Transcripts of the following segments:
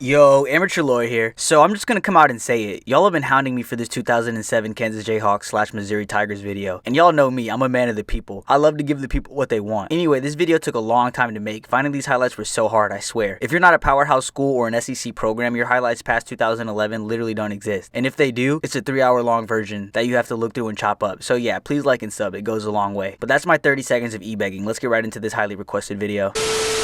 Yo, Amateur Lawyer here. So I'm just gonna come out and say it. Y'all have been hounding me for this 2007 Kansas Jayhawks / Missouri Tigers video. And y'all know me, I'm a man of the people. I love to give the people what they want. Anyway, this video took a long time to make. Finding these highlights were so hard, I swear. If you're not a powerhouse school or an SEC program, your highlights past 2011 literally don't exist. And if they do, it's a 3-hour long version that you have to look through and chop up. So yeah, please like and sub, it goes a long way. But that's my 30 seconds of e-begging. Let's get right into this highly requested video.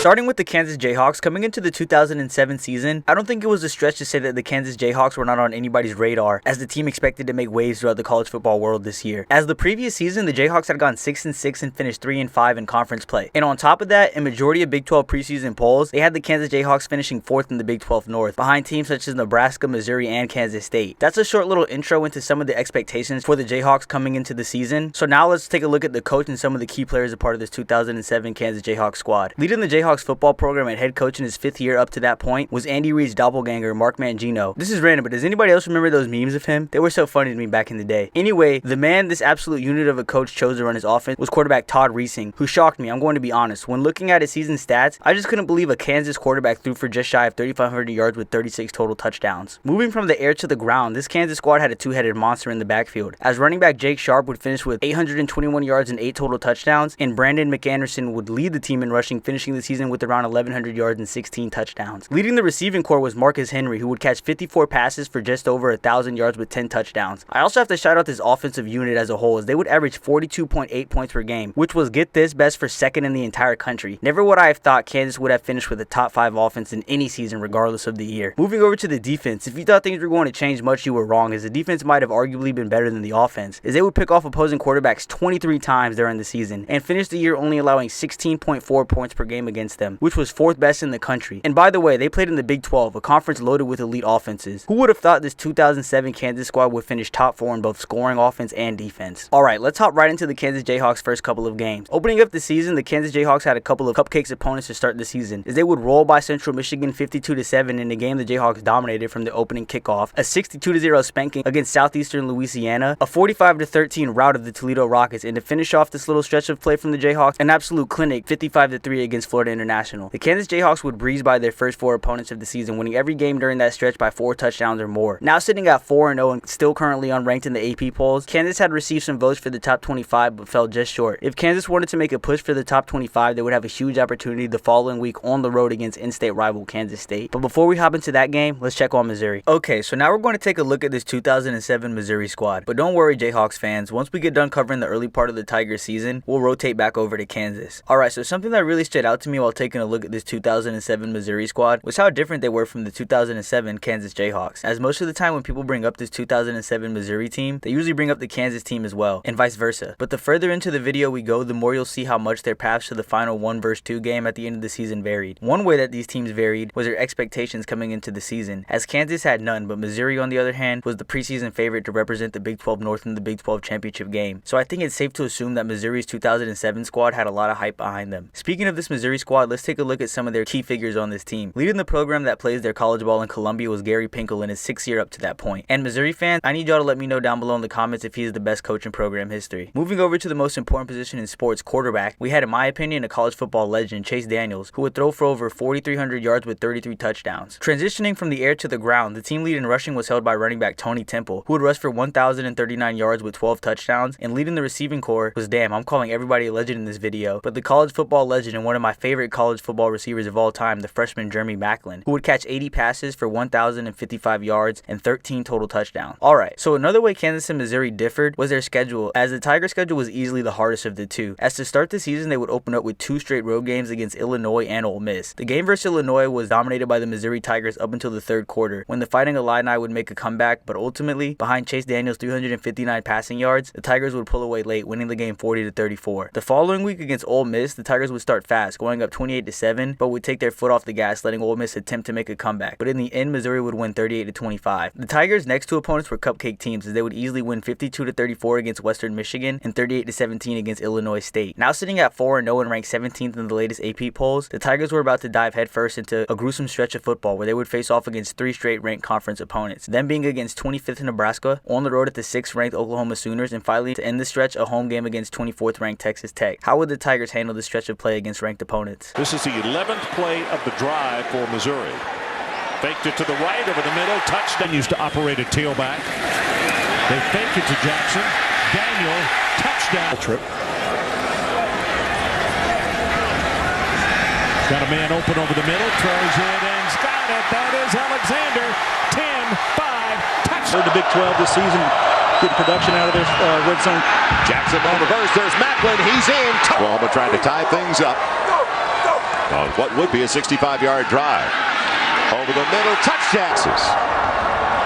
Starting with the Kansas Jayhawks, coming into the 2007 season, I don't think it was a stretch to say that the Kansas Jayhawks were not on anybody's radar, as the team expected to make waves throughout the college football world this year. As the previous season, the Jayhawks had gone 6-6 and finished 3-5 in conference play. And on top of that, in majority of Big 12 preseason polls, they had the Kansas Jayhawks finishing 4th in the Big 12 North, behind teams such as Nebraska, Missouri, and Kansas State. That's a short little intro into some of the expectations for the Jayhawks coming into the season. So now let's take a look at the coach and some of the key players a part of this 2007 Kansas Jayhawks squad. Leading the Jayhawks football program and head coach in his 5th year up to that point was Andy Reid's doppelganger, Mark Mangino. This is random, but does anybody else remember those memes of him? They were so funny to me back in the day. Anyway, the man this absolute unit of a coach chose to run his offense was quarterback Todd Reesing, who shocked me, I'm going to be honest. When looking at his season stats, I just couldn't believe a Kansas quarterback threw for just shy of 3,500 yards with 36 total touchdowns. Moving from the air to the ground, this Kansas squad had a two-headed monster in the backfield, as running back Jake Sharp would finish with 821 yards and 8 total touchdowns, and Brandon McAnderson would lead the team in rushing, finishing the season with around 1,100 yards and 16 touchdowns. Leading the receiving corps was Marcus Henry, who would catch 54 passes for just over 1,000 yards with 10 touchdowns. I also have to shout out this offensive unit as a whole, as they would average 42.8 points per game, which was, get this, best for second in the entire country. Never would I have thought Kansas would have finished with a top 5 offense in any season regardless of the year. Moving over to the defense, if you thought things were going to change much, you were wrong, as the defense might have arguably been better than the offense, as they would pick off opposing quarterbacks 23 times during the season, and finish the year only allowing 16.4 points per game against them, which was 4th best in the country. And by the way, they played in the Big 12, a conference loaded with elite offenses. Who would have thought this 2007 Kansas squad would finish top 4 in both scoring, offense, and defense? Alright, let's hop right into the Kansas Jayhawks' first couple of games. Opening up the season, the Kansas Jayhawks had a couple of cupcakes opponents to start the season, as they would roll by Central Michigan 52-7 in a game the Jayhawks dominated from the opening kickoff, a 62-0 spanking against Southeastern Louisiana, a 45-13 rout of the Toledo Rockets, and to finish off this little stretch of play from the Jayhawks, an absolute clinic 55-3 against Florida International. The Kansas Jayhawks would breeze by their first 4 opponents of the season, winning every game during that stretch by 4 touchdowns or more. Now sitting at 4-0 and still currently unranked in the AP polls, Kansas had received some votes for the top 25 but fell just short. If Kansas wanted to make a push for the top 25, they would have a huge opportunity the following week on the road against in-state rival Kansas State. But before we hop into that game, let's check on Missouri. Okay, so now we're going to take a look at this 2007 Missouri squad. But don't worry, Jayhawks fans, once we get done covering the early part of the Tigers season, we'll rotate back over to Kansas. Alright, so something that really stood out to me while taking a look at this 2007 Missouri squad was how different they were from the 2007 Kansas Jayhawks, as most of the time when people bring up this 2007 Missouri team, they usually bring up the Kansas team as well, and vice versa. But the further into the video we go, the more you'll see how much their paths to the final 1-2 game at the end of the season varied. One way that these teams varied was their expectations coming into the season, as Kansas had none, but Missouri on the other hand was the preseason favorite to represent the Big 12 North in the Big 12 championship game. So I think it's safe to assume that Missouri's 2007 squad had a lot of hype behind them. Speaking of this Missouri squad, let's take a look at some of their key figures on this team. Leading the program that plays their college ball in Columbia was Gary Pinkel in his 6th year up to that point. And Missouri fans, I need y'all to let me know down below in the comments if he is the best coach in program history. Moving over to the most important position in sports, quarterback, we had, in my opinion, a college football legend, Chase Daniels, who would throw for over 4,300 yards with 33 touchdowns. Transitioning from the air to the ground, the team lead in rushing was held by running back Tony Temple, who would rush for 1,039 yards with 12 touchdowns, and leading the receiving corps was, damn, I'm calling everybody a legend in this video, but the college football legend and one of my favorite college football receivers of all time, the freshman Jeremy Maclin, who would catch 80 passes for 1,055 yards and 13 total touchdowns. Alright, so another way Kansas and Missouri differed was their schedule, as the Tiger schedule was easily the hardest of the two, as to start the season they would open up with 2 straight road games against Illinois and Ole Miss. The game versus Illinois was dominated by the Missouri Tigers up until the 3rd quarter, when the Fighting Illini would make a comeback, but ultimately, behind Chase Daniels' 359 passing yards, the Tigers would pull away late, winning the game 40-34. The following week against Ole Miss, the Tigers would start fast, going up 28-7, but would take their foot off the gas, letting Ole Miss attempt to make a comeback. But in the end, Missouri would win 38-25. The Tigers' next 2 opponents were cupcake teams, as they would easily win 52-34 against Western Michigan and 38-17 against Illinois State. Now sitting at 4-0 and ranked 17th in the latest AP polls, the Tigers were about to dive headfirst into a gruesome stretch of football where they would face off against 3 straight ranked conference opponents, them being against 25th Nebraska, on the road at the 6th ranked Oklahoma Sooners, and finally to end the stretch, a home game against 24th ranked Texas Tech. How would the Tigers handle this stretch of play against ranked opponents? This is the 11th play of the drive for Missouri. Faked it to the right, over the middle, touchdown. Used to operate a tailback. They fake it to Jackson. Daniel, touchdown. Trip. Got a man open over the middle, throws it, and's got it. That is Alexander. 10-5, touchdown. The Big 12 this season, good production out of their red zone. Jackson on reverse, there's Macklin, he's in. Oklahoma trying to tie things up on what would be a 65-yard drive. Over the middle, touchdown.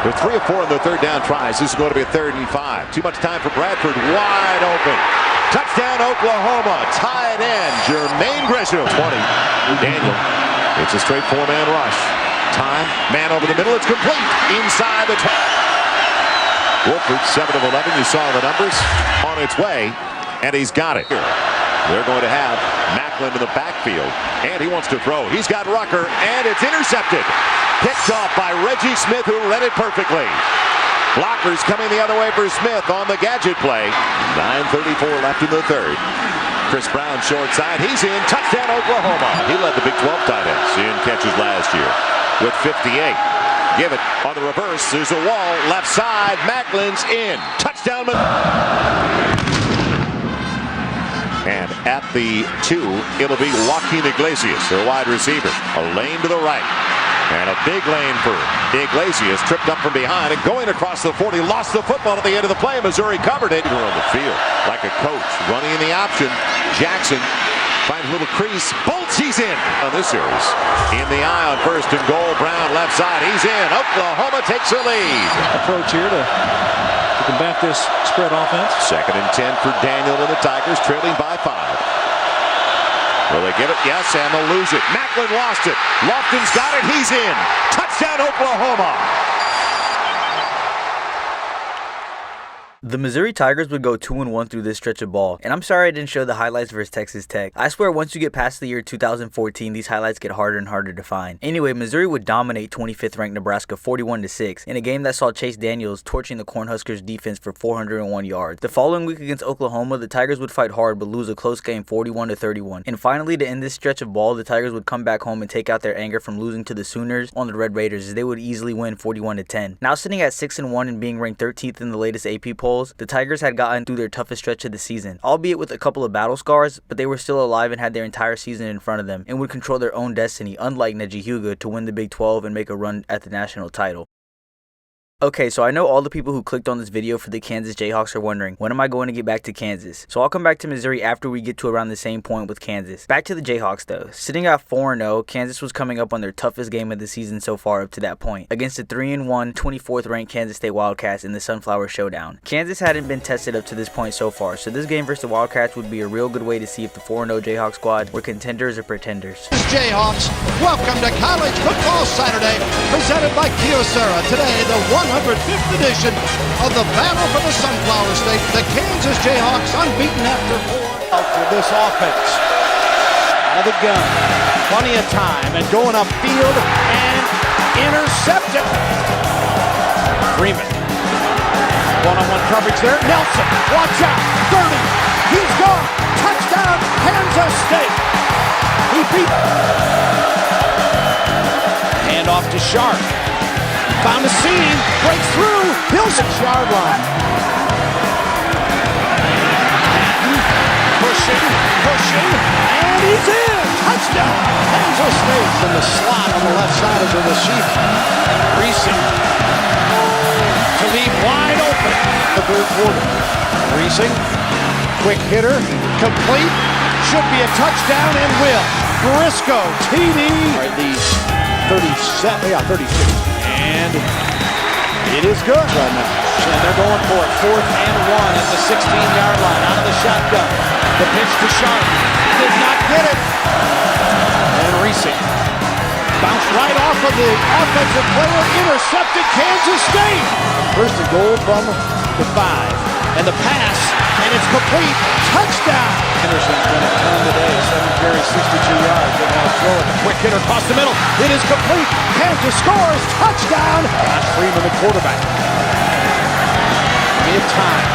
They're 3 of 4 on their third down tries. This is going to be a 3rd and 5. Too much time for Bradford, wide open. Touchdown Oklahoma, tight end, Jermaine Gresham. 20, Daniel, it's a straight 4-man rush. Time, man over the middle, it's complete. Inside the Wolford, 7 of 11, you saw the numbers. On its way, and he's got it. They're going to have Macklin in the backfield, and he wants to throw. He's got Rucker, and it's intercepted. Picked off by Reggie Smith, who read it perfectly. Blockers coming the other way for Smith on the gadget play. 9:34 left in the third. Chris Brown short side. He's in. Touchdown Oklahoma. He led the Big 12 tight ends in catches last year with 58. Give it on the reverse. There's a wall. Left side. Macklin's in. Touchdown. And at the 2, it'll be Joaquin Iglesias, their wide receiver. A lane to the right. And a big lane for Iglesias, tripped up from behind and going across the 40, lost the football at the end of the play. Missouri covered it. On the field like a coach, running in the option. Jackson finds a little crease, bolts, he's in on this series. In the eye on 1st and goal, Brown left side, he's in. Oklahoma takes a lead. Approach here to combat this spread offense. 2nd and 10 for Daniel and the Tigers, trailing by 5. Will they give it? Yes, and they'll lose it. Macklin lost it. Lofton's got it. He's in. Touchdown, Oklahoma. The Missouri Tigers would go 2-1 through this stretch of ball, and I'm sorry I didn't show the highlights versus Texas Tech. I swear once you get past the year 2014, these highlights get harder and harder to find. Anyway, Missouri would dominate 25th ranked Nebraska 41-6 in a game that saw Chase Daniels torching the Cornhuskers defense for 401 yards. The following week against Oklahoma, the Tigers would fight hard but lose a close game 41-31. And finally, to end this stretch of ball, the Tigers would come back home and take out their anger from losing to the Sooners on the Red Raiders, as they would easily win 41-10. Now sitting at 6-1 and being ranked 13th in the latest AP polls, the Tigers had gotten through their toughest stretch of the season, albeit with a couple of battle scars, but they were still alive and had their entire season in front of them and would control their own destiny, unlike Neji Huga, to win the Big 12 and make a run at the national title. Okay, so I know all the people who clicked on this video for the Kansas Jayhawks are wondering, when am I going to get back to Kansas? So I'll come back to Missouri after we get to around the same point with Kansas. Back to the Jayhawks though. Sitting at 4-0, Kansas was coming up on their toughest game of the season so far up to that point, against the 3-1, 24th ranked Kansas State Wildcats in the Sunflower Showdown. Kansas hadn't been tested up to this point so far, so this game versus the Wildcats would be a real good way to see if the 4-0 Jayhawk squad were contenders or pretenders. Jayhawks, welcome to College Football Saturday, presented by Kyocera. Today, the 105th edition of the Battle for the Sunflower State. The Kansas Jayhawks unbeaten after 4. Out for this offense. Out of the gun. Plenty of time and going upfield and intercepted. Freeman. One-on-one coverage there. Nelson, watch out. 30. He's gone. Touchdown, Kansas State. He beat. Hand off to Sharp. Found the seam, breaks through, Hills at yard line. Pushing, and he's in! Touchdown, Kansas State. In the slot on the left side is a receiver. Reese to leave wide open. The third quarter. Reese, quick hitter, complete, should be a touchdown and will. Briscoe, TD. All right, these 36. And it is good right now. And they're going for it. 4th and 1 at the 16-yard line. Out of the shotgun. The pitch to Sharp. Did not get it. And Reese bounced right off of the offensive player. Intercepted Kansas State. 1st and goal from the 5. And the pass. And it's complete. Touchdown. Henderson's going to come today. 7 carries, 62 yards. They're going to throw it. Quick hit across the middle. It is complete. Kansas scores. Touchdown. Josh Freeman, the quarterback. Mid-time.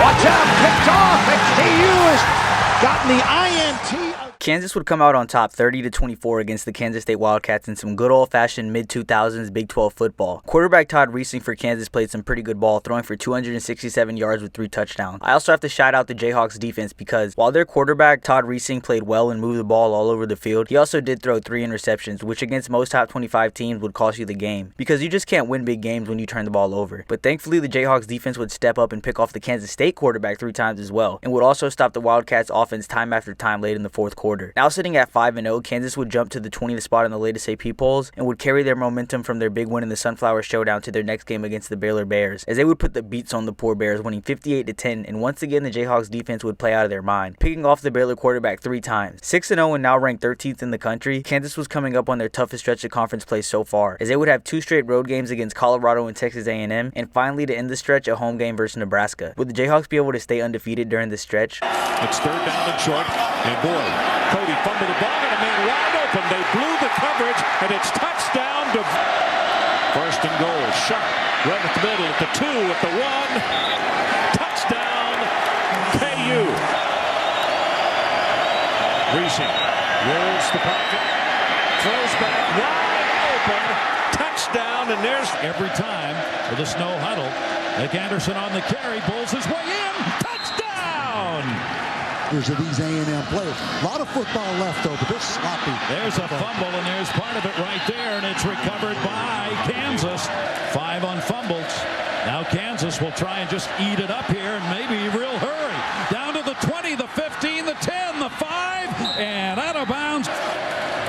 Watch out. Picked off. And KU has gotten the INT. Kansas would come out on top 30-24 against the Kansas State Wildcats in some good old-fashioned mid-2000s Big 12 football. Quarterback Todd Reesing for Kansas played some pretty good ball, throwing for 267 yards with 3 touchdowns. I also have to shout out the Jayhawks defense because while their quarterback Todd Reesing played well and moved the ball all over the field, he also did throw 3 interceptions, which against most top 25 teams would cost you the game because you just can't win big games when you turn the ball over. But thankfully the Jayhawks defense would step up and pick off the Kansas State quarterback 3 times as well, and would also stop the Wildcats offense time after time late in the fourth quarter. Now sitting at 5-0, Kansas would jump to the 20th spot in the latest AP polls and would carry their momentum from their big win in the Sunflower Showdown to their next game against the Baylor Bears, as they would put the beats on the poor Bears, winning 58-10, and once again the Jayhawks defense would play out of their mind, picking off the Baylor quarterback 3 times. 6-0 and now ranked 13th in the country, Kansas was coming up on their toughest stretch of conference play so far, as they would have 2 straight road games against Colorado and Texas A&M, and finally to end the stretch a home game versus Nebraska. Would the Jayhawks be able to stay undefeated during this stretch? It's 3rd down and short, and boy, Cody fumbled the ball, and a man wide open. They blew the coverage, and it's touchdown to 1st and goal. Sharp right at the middle at the 2, at the 1. Touchdown, KU. Reesing rolls the pocket, throws back wide open. Touchdown, and there's every time with a snow huddle. Nick Anderson on the carry, bowls his way in. Touchdown! Of these A&M players. A lot of football left over. This sloppy. There's a fumble, and there's part of it right there, and it's recovered by Kansas. 5 unfumbled. Now Kansas will try and just eat it up here, and maybe real hurry. Down to the 20, the 15, the 10, the 5, and out of bounds.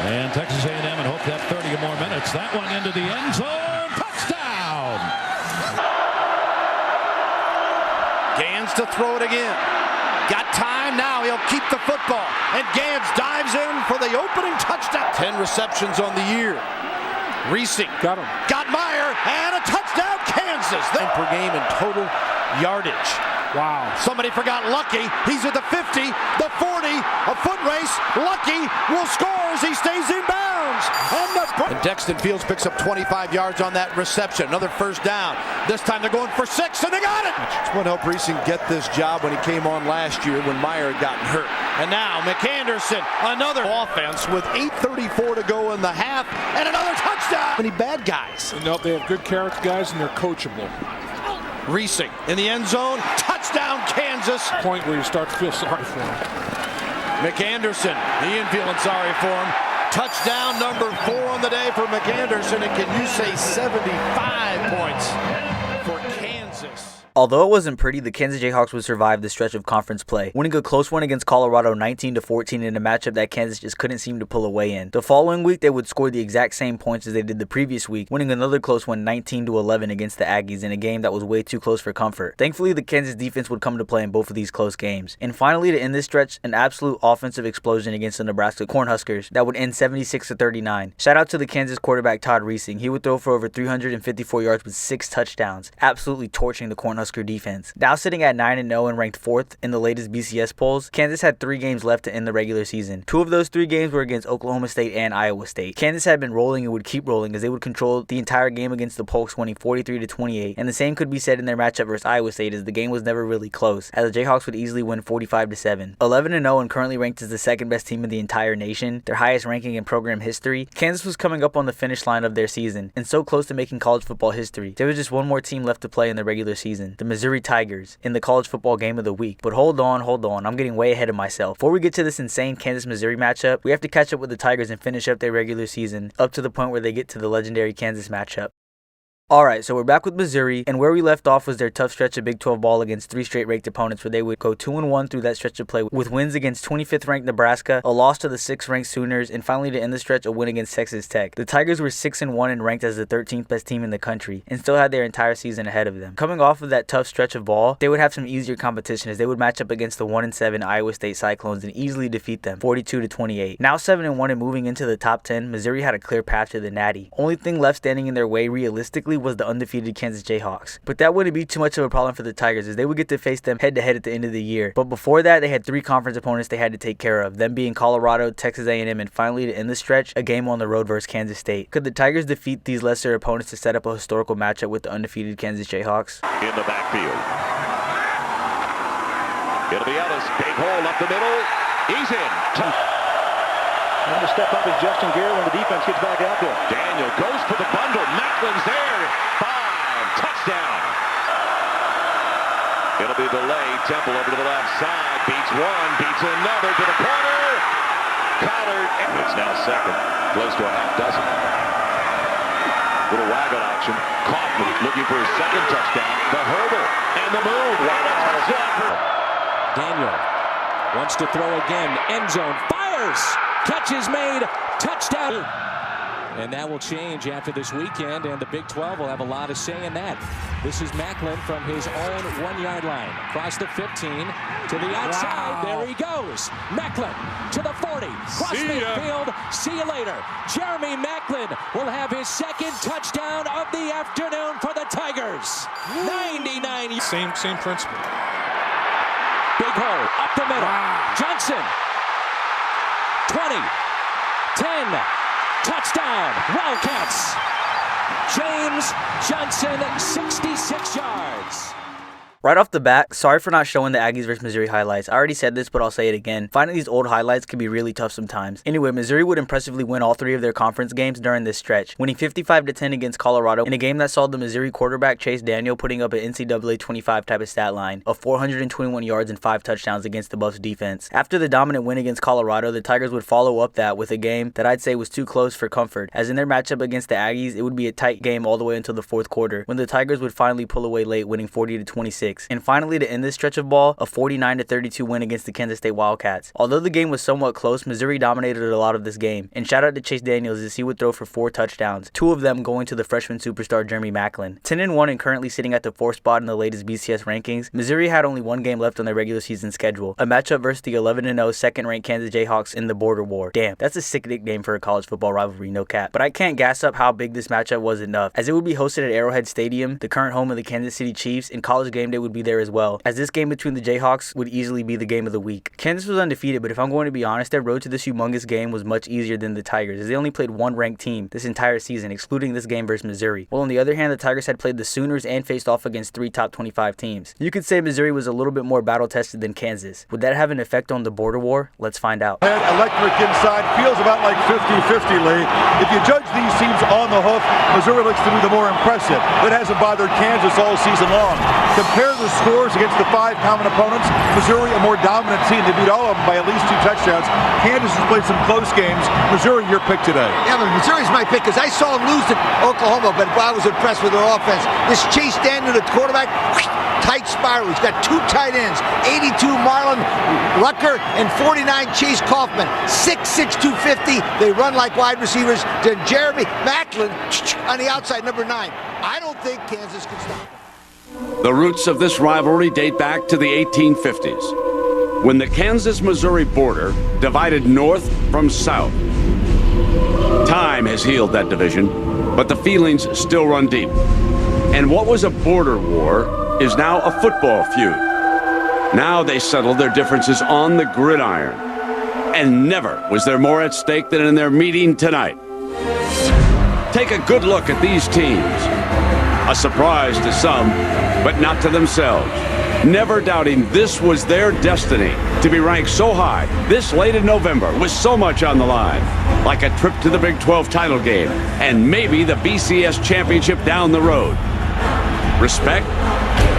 And Texas A&M and hope to have 30 or more minutes. That one into the end zone. Touchdown! Gans to throw it again. Got time now. He'll keep the football. And Gans dives in for the opening touchdown. 10 receptions on the year. Reesing. Got him. Got Meyer. And a touchdown, Kansas. Then per game in total yardage. Wow. Somebody forgot Lucky. He's at the 50, the 40, a foot race. Lucky will score as he stays in bounds. And Dexton Fields picks up 25 yards on that reception. Another 1st down. This time they're going for 6, and they got it. It's what helped Reesing get this job when he came on last year when Meyer had gotten hurt. And now McAnderson, another offense with 8:34 to go in the half, and another touchdown. Many bad guys. No, they have good character guys, and they're coachable. Reesing in the end zone. Touchdown, Kansas. Point where you start to feel sorry for him. McAnderson, he ain't feeling sorry for him. Touchdown number 4 on the day for McAnderson, and can you say 75 points for Kansas? Although it wasn't pretty, the Kansas Jayhawks would survive the stretch of conference play, winning a close one against Colorado 19-14 in a matchup that Kansas just couldn't seem to pull away in. The following week, they would score the exact same points as they did the previous week, winning another close one 19-11 against the Aggies in a game that was way too close for comfort. Thankfully, the Kansas defense would come to play in both of these close games. And finally, to end this stretch, an absolute offensive explosion against the Nebraska Cornhuskers that would end 76-39. Shout out to the Kansas quarterback Todd Reesing. He would throw for over 354 yards with 6 touchdowns, absolutely torching the Cornhuskers defense. Now sitting at 9-0 and ranked 4th in the latest BCS polls, Kansas had 3 games left to end the regular season. 2 of those 3 games were against Oklahoma State and Iowa State. Kansas had been rolling and would keep rolling as they would control the entire game against the Pokes, winning 43-28, and the same could be said in their matchup versus Iowa State as the game was never really close, as the Jayhawks would easily win 45-7. 11-0 and currently ranked as the 2nd best team in the entire nation, their highest ranking in program history, Kansas was coming up on the finish line of their season, and so close to making college football history. There was just one more team left to play in the regular season, the Missouri Tigers, in the college football game of the week. But hold on, I'm getting way ahead of myself. Before we get to this insane Kansas-Missouri matchup, we have to catch up with the Tigers and finish up their regular season, up to the point where they get to the legendary Kansas matchup. Alright, so we're back with Missouri, and where we left off was their tough stretch of Big 12 ball against 3 straight ranked opponents, where they would go 2-1 through that stretch of play, with wins against 25th ranked Nebraska, a loss to the 6th ranked Sooners, and finally to end the stretch, a win against Texas Tech. The Tigers were 6-1 and ranked as the 13th best team in the country, and still had their entire season ahead of them. Coming off of that tough stretch of ball, they would have some easier competition as they would match up against the 1-7 Iowa State Cyclones and easily defeat them, 42-28. Now 7-1 and moving into the top 10, Missouri had a clear path to the Natty. Only thing left standing in their way realistically was the undefeated Kansas Jayhawks. But that wouldn't be too much of a problem for the Tigers as they would get to face them head-to-head at the end of the year. But before that, they had 3 conference opponents they had to take care of, them being Colorado, Texas A&M, and finally to end the stretch, a game on the road versus Kansas State. Could the Tigers defeat these lesser opponents to set up a historical matchup with the undefeated Kansas Jayhawks? In the backfield. It'll be Ellis. Big hole up the middle. He's in. And to step up is Justin Garrett when the defense gets back out there. Daniel goes for the bundle. Macklin's there. 5. Touchdown. It'll be delayed. Temple over to the left side. Beats one. Beats another to the corner. Collard. It's now second. Close to a half dozen. Little waggle action. Kaufman looking for his second touchdown. The hurdle and the move. What a touchdown. Daniel wants to throw again. End zone. Fires. Catch is made. Touchdown. And that will change after this weekend, and the Big 12 will have a lot to say in that. This is Macklin from his own 1-yard line. Across the 15 to the outside. Wow. There he goes. Macklin to the 40. Cross midfield. See you later. Jeremy Macklin will have his second touchdown of the afternoon for the Tigers. 99. Same principle. Big hole up the middle. Wow. Johnson. 20. 10. Touchdown, Wildcats. James Johnson, 66 yards. Right off the bat, sorry for not showing the Aggies vs. Missouri highlights. I already said this, but I'll say it again. Finding these old highlights can be really tough sometimes. Anyway, Missouri would impressively win all 3 of their conference games during this stretch, winning 55-10 against Colorado in a game that saw the Missouri quarterback Chase Daniel putting up an NCAA 25 type of stat line of 421 yards and 5 touchdowns against the Buffs defense. After the dominant win against Colorado, the Tigers would follow up that with a game that I'd say was too close for comfort, as in their matchup against the Aggies, it would be a tight game all the way until the 4th quarter, when the Tigers would finally pull away late, winning 40-26. And finally, to end this stretch of ball, a 49-32 win against the Kansas State Wildcats. Although the game was somewhat close, Missouri dominated a lot of this game. And shout out to Chase Daniels as he would throw for 4 touchdowns, 2 of them going to the freshman superstar Jeremy Macklin. 10-1 and currently sitting at the 4th spot in the latest BCS rankings, Missouri had only 1 game left on their regular season schedule, a matchup versus the 11-0 second-ranked Kansas Jayhawks in the Border War. Damn, that's a sick nickname for a college football rivalry, no cap. But I can't gas up how big this matchup was enough, as it would be hosted at Arrowhead Stadium, the current home of the Kansas City Chiefs, and College Game Day would be there as well, as this game between the Jayhawks would easily be the game of the week. Kansas was undefeated, but if I'm going to be honest, their road to this humongous game was much easier than the Tigers, as they only played 1 ranked team this entire season, excluding this game versus Missouri. While on the other hand, the Tigers had played the Sooners and faced off against 3 top 25 teams. You could say Missouri was a little bit more battle-tested than Kansas. Would that have an effect on the Border War? Let's find out. Electric inside, feels about like 50-50, Lee. If you judge these teams on the hoof, Missouri looks to be the more impressive. It hasn't bothered Kansas all season long. Compare the scores against the 5 common opponents. Missouri, a more dominant team. They beat all of them by at least 2 touchdowns. Kansas has played some close games. Missouri, your pick today. Yeah, but Missouri's my pick because I saw them lose to Oklahoma, but I was impressed with their offense. This Chase Daniel, the quarterback, tight spiral. He's got 2 tight ends, 82 Marlon Rucker and 49 Chase Kaufman. 6'6", 250. They run like wide receivers. Then Jeremy Macklin on the outside, number 9. I don't think Kansas can stop him. The roots of this rivalry date back to the 1850s, when the Kansas-Missouri border divided north from south. Time has healed that division, but the feelings still run deep. And what was a border war is now a football feud. Now they settled their differences on the gridiron. And never was there more at stake than in their meeting tonight. Take a good look at these teams. A surprise to some, but not to themselves. Never doubting this was their destiny, to be ranked so high this late in November with so much on the line. Like a trip to the Big 12 title game, and maybe the BCS championship down the road. Respect?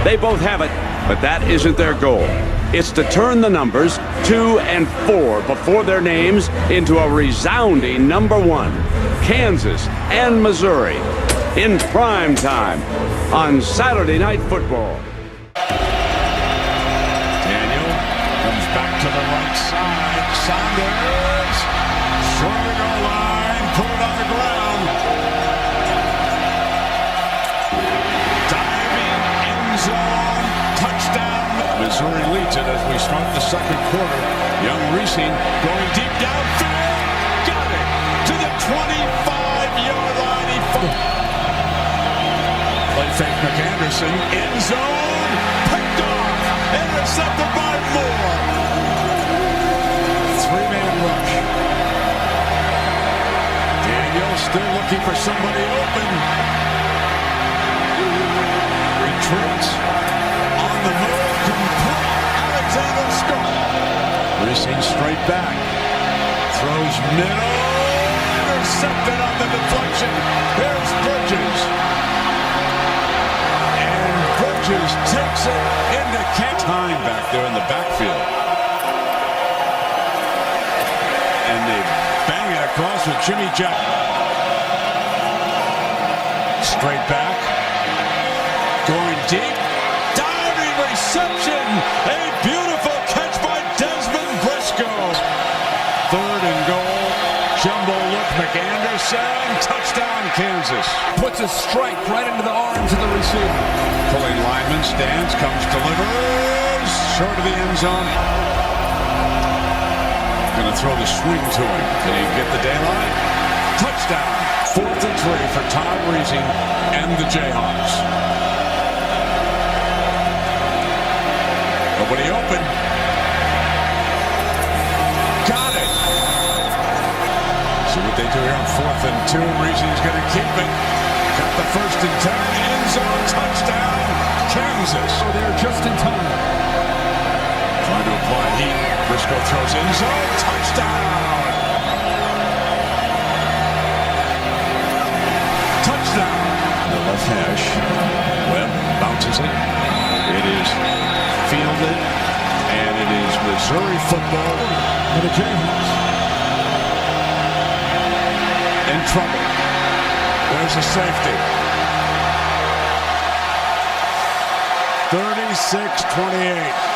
They both have it, but that isn't their goal. It's to turn the numbers 2 and 4 before their names into a resounding number 1. Kansas and Missouri in prime time on Saturday Night Football. Daniel comes back to the right side. Saunders, short goal line, put it on the ground. Diving end zone, touchdown. Missouri leads it as we start the second quarter. Young Reesing going deep downfield. Got it to the 25-yard line. He play fake McAnderson, end zone, picked off, intercepted by Moore. 3-man rush. Daniel still looking for somebody open. Retreats on the move, complete. Alexander Scott. Racing straight back. Throws middle. Intercepted on the deflection. Here's Bridges. And Bridges takes it into time back there in the backfield. And they bang it across with Jimmy Jack. Straight back. Going deep. Diving reception. A beautiful catch by Desmond Briscoe. 3rd and goal. Jumbo look. McAnderson. Touchdown Kansas. Puts a strike right into the arms of the receiver. Pulling lineman. Stands. Comes. Delivers. Short of the end zone. Going to throw the swing to him. Can he get the daylight? Touchdown. 4th and 3 for Todd Reesing and the Jayhawks. Nobody open. Got it. See what they do here on 4th and 2. Reesing's going to keep it. Got the 1st and 10. End zone. Touchdown. Kansas. So they're just in time. Trying to apply heat. Briscoe throws in zone. Touchdown. Touchdown. The left hash. Webb bounces it. It is fielded. And it is Missouri football. And the Jayhawks In trouble. There's a safety. 36-28.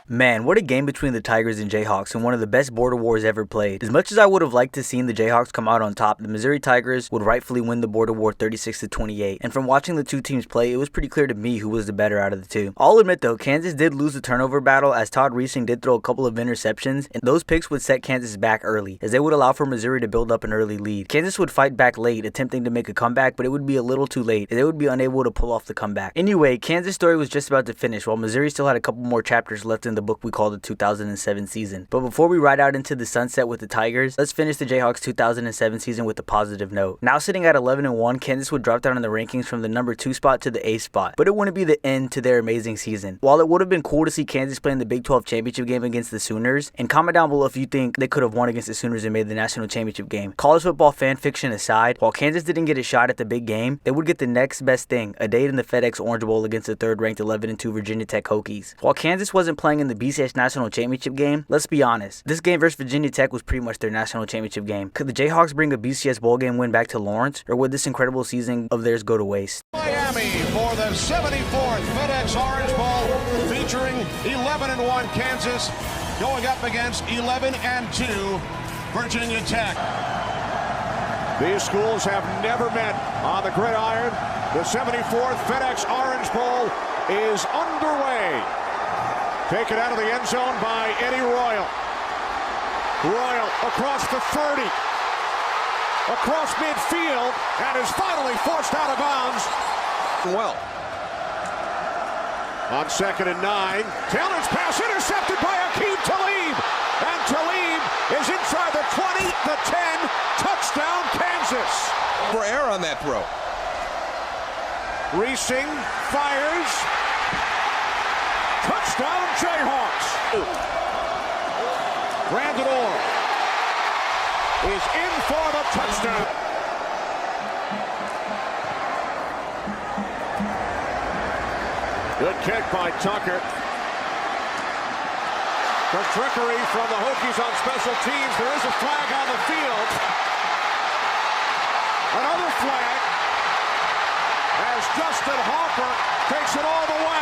Man, what a game between the Tigers and Jayhawks and one of the best border wars ever played. As much as I would have liked to seen the Jayhawks come out on top, the Missouri Tigers would rightfully win the border war 36-28. And from watching the two teams play, it was pretty clear to me who was the better out of the two. I'll admit though, Kansas did lose the turnover battle as Todd Reesing did throw a couple of interceptions, and those picks would set Kansas back early, as they would allow for Missouri to build up an early lead. Kansas would fight back late, attempting to make a comeback, but it would be a little too late, as they would be unable to pull off the comeback. Anyway, Kansas' story was just about to finish, while Missouri still had a couple more chapters left in the book we call the 2007 season. But before we ride out into the sunset with the Tigers, let's finish the Jayhawks 2007 season with a positive note. Now sitting at 11-1, Kansas would drop down in the rankings from the number 2 spot to the 8th spot, but it wouldn't be the end to their amazing season. While it would have been cool to see Kansas play in the Big 12 championship game against the Sooners, and comment down below if you think they could have won against the Sooners and made the national championship game. College football fan fiction aside, while Kansas didn't get a shot at the big game, they would get the next best thing, a date in the FedEx Orange Bowl against the 3rd ranked 11-2 Virginia Tech Hokies. While Kansas wasn't playing in the BCS national championship game, let's be honest, this game versus Virginia Tech was pretty much their national championship game. Could the Jayhawks bring a BCS bowl game win back to Lawrence, or would this incredible season of theirs go to waste? Miami for the 74th FedEx Orange Bowl, featuring 11-1 Kansas going up against 11-2 Virginia Tech. These schools have never met on the gridiron. The 74th FedEx Orange Bowl is underway. Taken out of the end zone by Eddie Royal. Royal across the 30. Across midfield, and is finally forced out of bounds. Well. On 2nd and 9. Taylor's pass intercepted by Aqib Talib. And Talib is inside the 20, the 10. Touchdown, Kansas. For error on that throw. Reesing fires. Touchdown, Jayhawks. Brandon Orr is in for the touchdown. Good kick by Tucker. The trickery from the Hokies on special teams. There is a flag on the field. Another flag as Justin Hopper takes it all the way.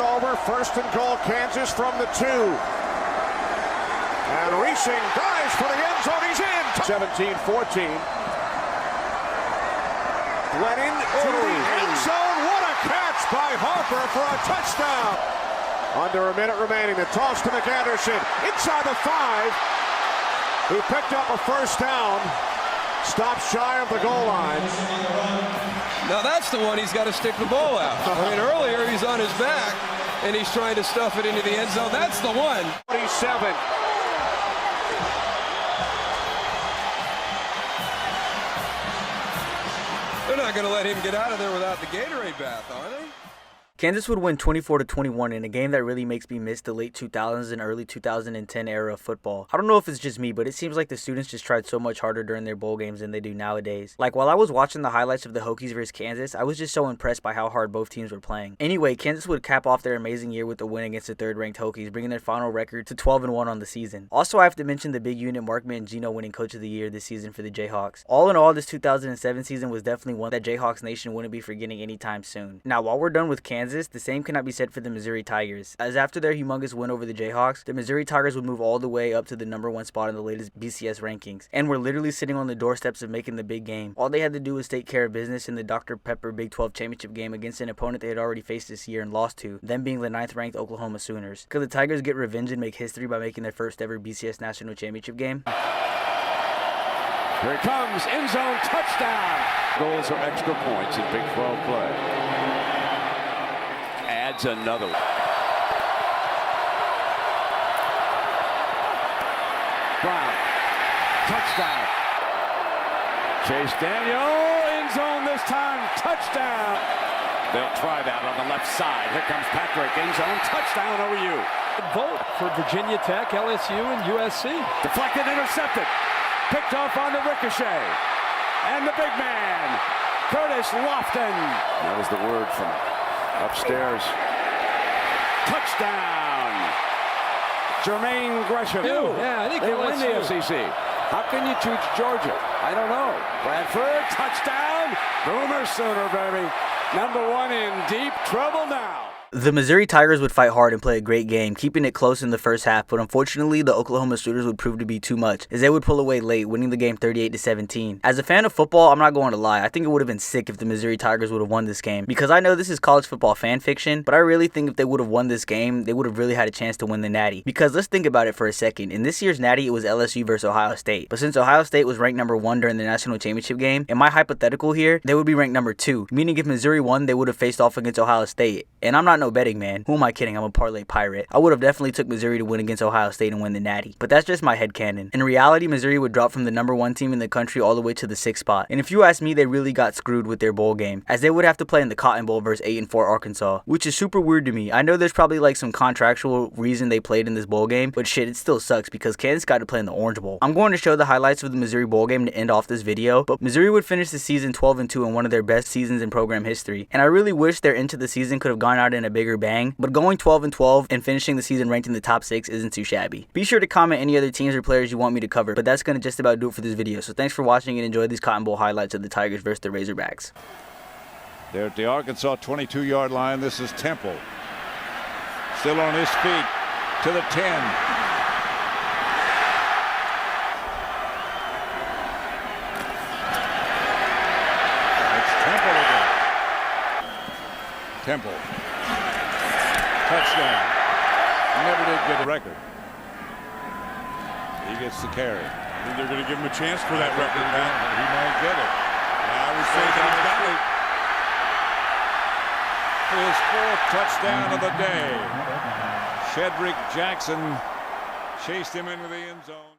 Over, 1st and goal, Kansas from the 2. And Reesing dives for the end zone. He's in. 17-14. Glennon to the end zone. What a catch by Harper for a touchdown. Under a minute remaining. The toss to McAnderson. Inside the 5. He picked up a 1st down. Stops shy of the goal line. Now that's the one he's got to stick the ball out. I mean, earlier he's on his back and he's trying to stuff it into the end zone. That's the one. 27. They're not going to let him get out of there without the Gatorade bath, are they? Kansas would win 24-21 in a game that really makes me miss the late 2000s and early 2010 era of football. I don't know if it's just me, but it seems like the students just tried so much harder during their bowl games than they do nowadays. Like, while I was watching the highlights of the Hokies versus Kansas, I was just so impressed by how hard both teams were playing. Anyway, Kansas would cap off their amazing year with a win against the third-ranked Hokies, bringing their final record to 12-1 on the season. Also, I have to mention the big unit Mark Mangino winning Coach of the Year this season for the Jayhawks. All in all, this 2007 season was definitely one that Jayhawks Nation wouldn't be forgetting anytime soon. Now, while we're done with Kansas, the same cannot be said for the Missouri Tigers, as after their humongous win over the Jayhawks, the Missouri Tigers would move all the way up to the #1 spot in the latest BCS rankings, and were literally sitting on the doorsteps of making the big game. All they had to do was take care of business in the Dr. Pepper Big 12 championship game against an opponent they had already faced this year and lost to, them being the 9th-ranked Oklahoma Sooners. Could the Tigers get revenge and make history by making their first ever BCS national championship game? Here it comes, end zone, touchdown. Goals are extra points in Big 12 play. Adds another one. Brown, touchdown. Chase Daniel, end zone this time, touchdown. They'll try that on the left side. Here comes Patrick, end zone, touchdown over you. Vote for Virginia Tech, LSU, and USC. Deflected, intercepted. Picked off on the ricochet. And the big man, Curtis Lofton. That was the word from upstairs. Touchdown. Jermaine Gresham. Yeah, I think they win the SEC. How can you choose Georgia? I don't know. Bradford, touchdown. Boomer Sooner, baby. #1 in deep trouble now. The Missouri Tigers would fight hard and play a great game, keeping it close in the first half, but unfortunately, the Oklahoma Sooners would prove to be too much, as they would pull away late, winning the game 38-17. As a fan of football, I'm not going to lie, I think it would have been sick if the Missouri Tigers would have won this game, because I know this is college football fan fiction, but I really think if they would have won this game, they would have really had a chance to win the Natty. Because let's think about it for a second. In this year's Natty, it was LSU versus Ohio State, but since Ohio State was ranked #1 during the national championship game, in my hypothetical here, they would be ranked #2, meaning if Missouri won, they would have faced off against Ohio State. And I'm not no betting man. Who am I kidding? I'm a parlay pirate. I would have definitely took Missouri to win against Ohio State and win the Natty. But that's just my headcanon. In reality, Missouri would drop from the #1 team in the country all the way to the 6th spot. And if you ask me, they really got screwed with their bowl game, as they would have to play in the Cotton Bowl versus 8-4 Arkansas, which is super weird to me. I know there's probably like some contractual reason they played in this bowl game, but shit, it still sucks because Kansas got to play in the Orange Bowl. I'm going to show the highlights of the Missouri bowl game to end off this video, but Missouri would finish the season 12-2 in one of their best seasons in program history. And I really wish their end to the season could have gone out in a bigger bang, but going 12-12 and finishing the season ranked in the top 6 isn't too shabby. Be sure to comment any other teams or players you want me to cover, but that's going to just about do it for this video. So thanks for watching and enjoy these Cotton Bowl highlights of the Tigers versus the Razorbacks. They're at the Arkansas 22-yard line. This is Temple. Still on his feet to the 10. It's Temple again. Temple. Touchdown. Never did get a record. He gets the carry. I think they're going to give him a chance for that record, man. He might get it. I would say that he's got it. His 4th touchdown of the day. Shedrick Jackson chased him into the end zone.